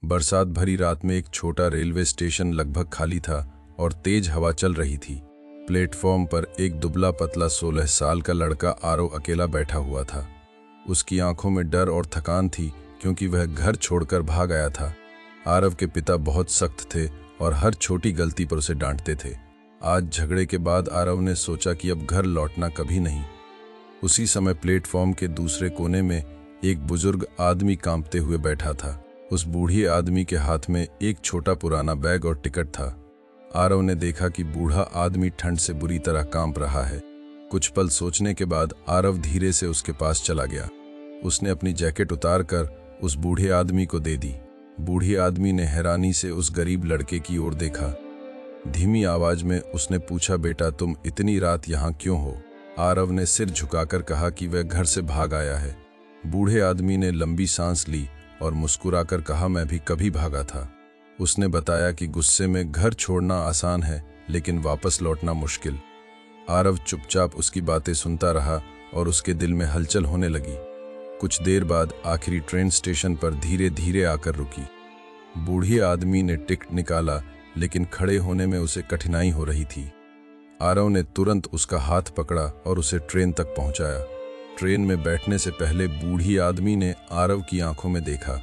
बरसात भरी रात में एक छोटा रेलवे स्टेशन लगभग खाली था और तेज हवा चल रही थी। प्लेटफॉर्म पर एक दुबला पतला 16 साल का लड़का आरव अकेला बैठा हुआ था। उसकी आंखों में डर और थकान थी क्योंकि वह घर छोड़कर भाग आया था। आरव के पिता बहुत सख्त थे और हर छोटी गलती पर उसे डांटते थे। आज झगड़े के बाद आरव ने सोचा कि अब घर लौटना कभी नहीं। उसी समय प्लेटफॉर्म के दूसरे कोने में एक बुजुर्ग आदमी कांपते हुए बैठा था। उस बूढ़े आदमी के हाथ में एक छोटा पुराना बैग और टिकट था। आरव ने देखा कि बूढ़ा आदमी ठंड से बुरी तरह कांप रहा है। कुछ पल सोचने के बाद आरव धीरे से उसके पास चला गया। उसने अपनी जैकेट उतारकर उस बूढ़े आदमी को दे दी। बूढ़े आदमी ने हैरानी से उस गरीब लड़के की ओर देखा। धीमी आवाज में उसने पूछा, बेटा तुम इतनी रात यहाँ क्यों हो? आरव ने सिर झुकाकर कहा कि वह घर से भाग आया है। बूढ़े आदमी ने लंबी सांस ली और मुस्कुराकर कहा, मैं भी कभी भागा था। उसने बताया कि गुस्से में घर छोड़ना आसान है लेकिन वापस लौटना मुश्किल। आरव चुपचाप उसकी बातें सुनता रहा और उसके दिल में हलचल होने लगी। कुछ देर बाद आखिरी ट्रेन स्टेशन पर धीरे धीरे आकर रुकी। बूढ़े आदमी ने टिकट निकाला लेकिन खड़े होने में उसे कठिनाई हो रही थी। आरव ने तुरंत उसका हाथ पकड़ा और उसे ट्रेन तक पहुंचाया। ट्रेन में बैठने से पहले बूढ़ी आदमी ने आरव की आंखों में देखा।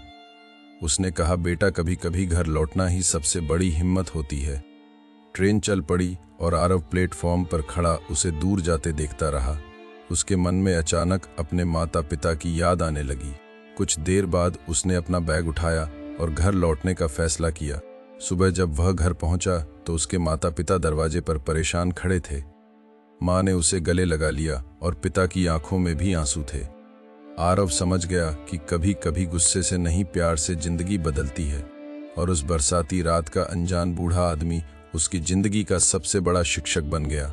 उसने कहा, बेटा कभी कभी घर लौटना ही सबसे बड़ी हिम्मत होती है। ट्रेन चल पड़ी और आरव प्लेटफॉर्म पर खड़ा उसे दूर जाते देखता रहा। उसके मन में अचानक अपने माता पिता की याद आने लगी। कुछ देर बाद उसने अपना बैग उठाया और घर लौटने का फैसला किया। सुबह जब वह घर पहुंचा तो उसके माता पिता दरवाजे पर परेशान खड़े थे। माँ ने उसे गले लगा लिया और पिता की आंखों में भी आंसू थे। आरव समझ गया कि कभी कभी गुस्से से नहीं, प्यार से जिंदगी बदलती है। और उस बरसाती रात का अनजान बूढ़ा आदमी उसकी जिंदगी का सबसे बड़ा शिक्षक बन गया।